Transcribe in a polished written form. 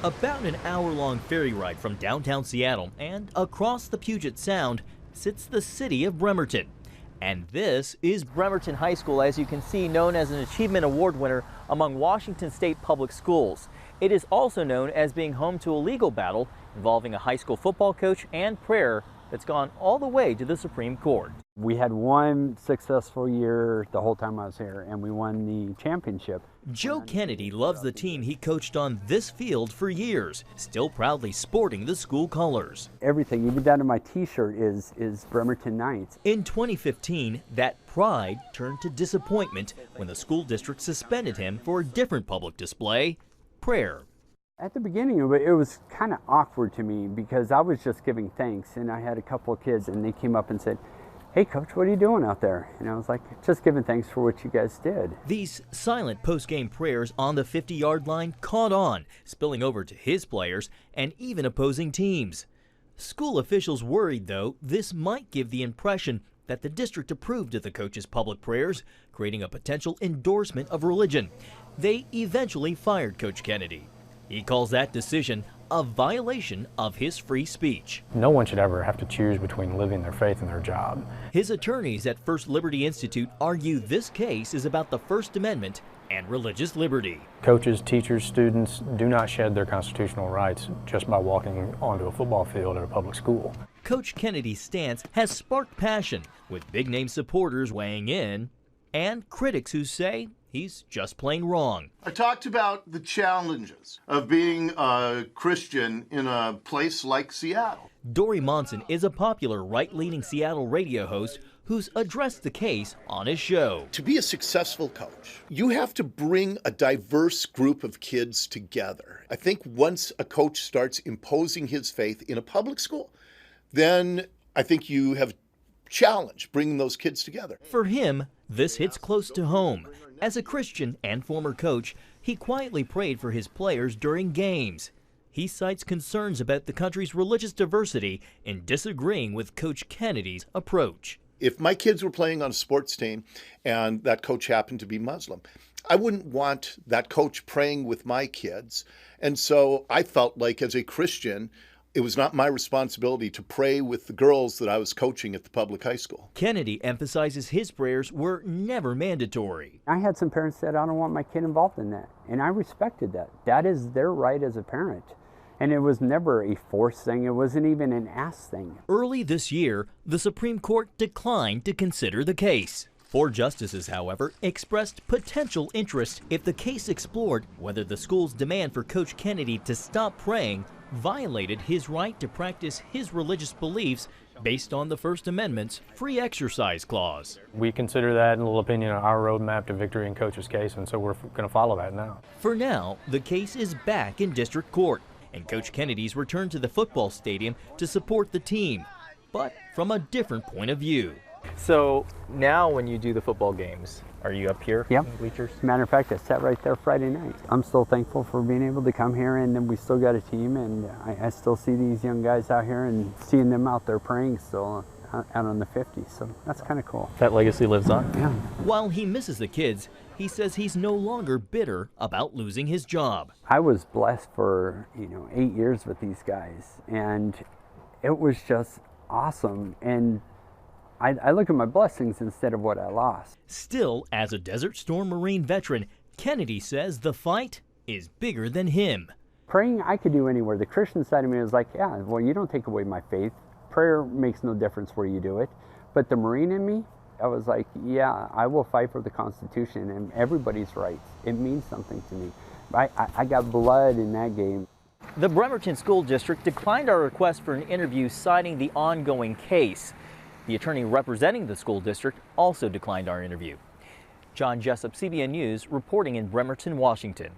About an hour-long ferry ride from downtown Seattle and across the Puget Sound sits the city of Bremerton. And this is Bremerton High School, as you can see, known as an Achievement Award winner among Washington State public schools. It is also known as being home to a legal battle involving a high school football coach and prayer that's gone all the way to the Supreme Court. We had one successful year the whole time I was here, and we won the championship. Joe Kennedy loves the team he coached on this field for years, still proudly sporting the school colors. Everything, even down to my t-shirt, is Bremerton Knights. In 2015, that pride turned to disappointment when the school district suspended him for a different public display, prayer. At the beginning, it was kind of awkward to me because I was just giving thanks, and I had a couple of kids, and they came up and said, "Hey, Coach, what are you doing out there?" And I was like, "Just giving thanks for what you guys did." These silent post-game prayers on the 50-yard line caught on, spilling over to his players and even opposing teams. School officials worried, though, this might give the impression that the district approved of the coach's public prayers, creating a potential endorsement of religion. They eventually fired Coach Kennedy. He calls that decision a violation of his free speech. No one should ever have to choose between living their faith and their job. His attorneys at First Liberty Institute argue this case is about the First Amendment and religious liberty. Coaches, teachers, students do not shed their constitutional rights just by walking onto a football field at a public school. Coach Kennedy's stance has sparked passion, with big-name supporters weighing in and critics who say he's just plain wrong. I talked about the challenges of being a Christian in a place like Seattle. Dory Monson is a popular right-leaning Seattle radio host who's addressed the case on his show. To be a successful coach, you have to bring a diverse group of kids together. I think once a coach starts imposing his faith in a public school, then I think you have challenged bringing those kids together. For him, this hits close to home. As a Christian and former coach, he quietly prayed for his players during games. He cites concerns about the country's religious diversity in disagreeing with Coach Kennedy's approach. If my kids were playing on a sports team and that coach happened to be Muslim, I wouldn't want that coach praying with my kids. And so I felt like as a Christian, it was not my responsibility to pray with the girls that I was coaching at the public high school. Kennedy emphasizes his prayers were never mandatory. I had some parents that I don't want my kid involved in that, and I respected that. That is their right as a parent. And it was never a forced thing. It wasn't even an ask thing. Early this year, the Supreme Court declined to consider the case. Four justices, however, expressed potential interest if the case explored whether the school's demand for Coach Kennedy to stop praying violated his right to practice his religious beliefs based on the First Amendment's free exercise clause. We consider that, in a little opinion, our roadmap to victory in Coach's case, and so we're going to follow that now. For now, the case is back in district court, and Coach Kennedy's returned to the football stadium to support the team, but from a different point of view. So now when you do the football games, are you up here? Yep. In the bleachers? Matter of fact, I sat right there Friday night. I'm still thankful for being able to come here, and then we still got a team, and I still see these young guys out here and seeing them out there praying still out on the 50, so that's kind of cool. That legacy lives on. Yeah. While he misses the kids, he says he's no longer bitter about losing his job. I was blessed for 8 years with these guys, and it was just awesome. And I look at my blessings instead of what I lost. Still, as a Desert Storm Marine veteran, Kennedy says the fight is bigger than him. Praying I could do anywhere. The Christian side of me was like, yeah, well, you don't take away my faith. Prayer makes no difference where you do it. But the Marine in me, I was like, yeah, I will fight for the Constitution and everybody's rights. It means something to me. I got blood in that game. The Bremerton School District declined our request for an interview citing the ongoing case. The attorney representing the school district also declined our interview. John Jessup, CBN News, reporting in Bremerton, Washington.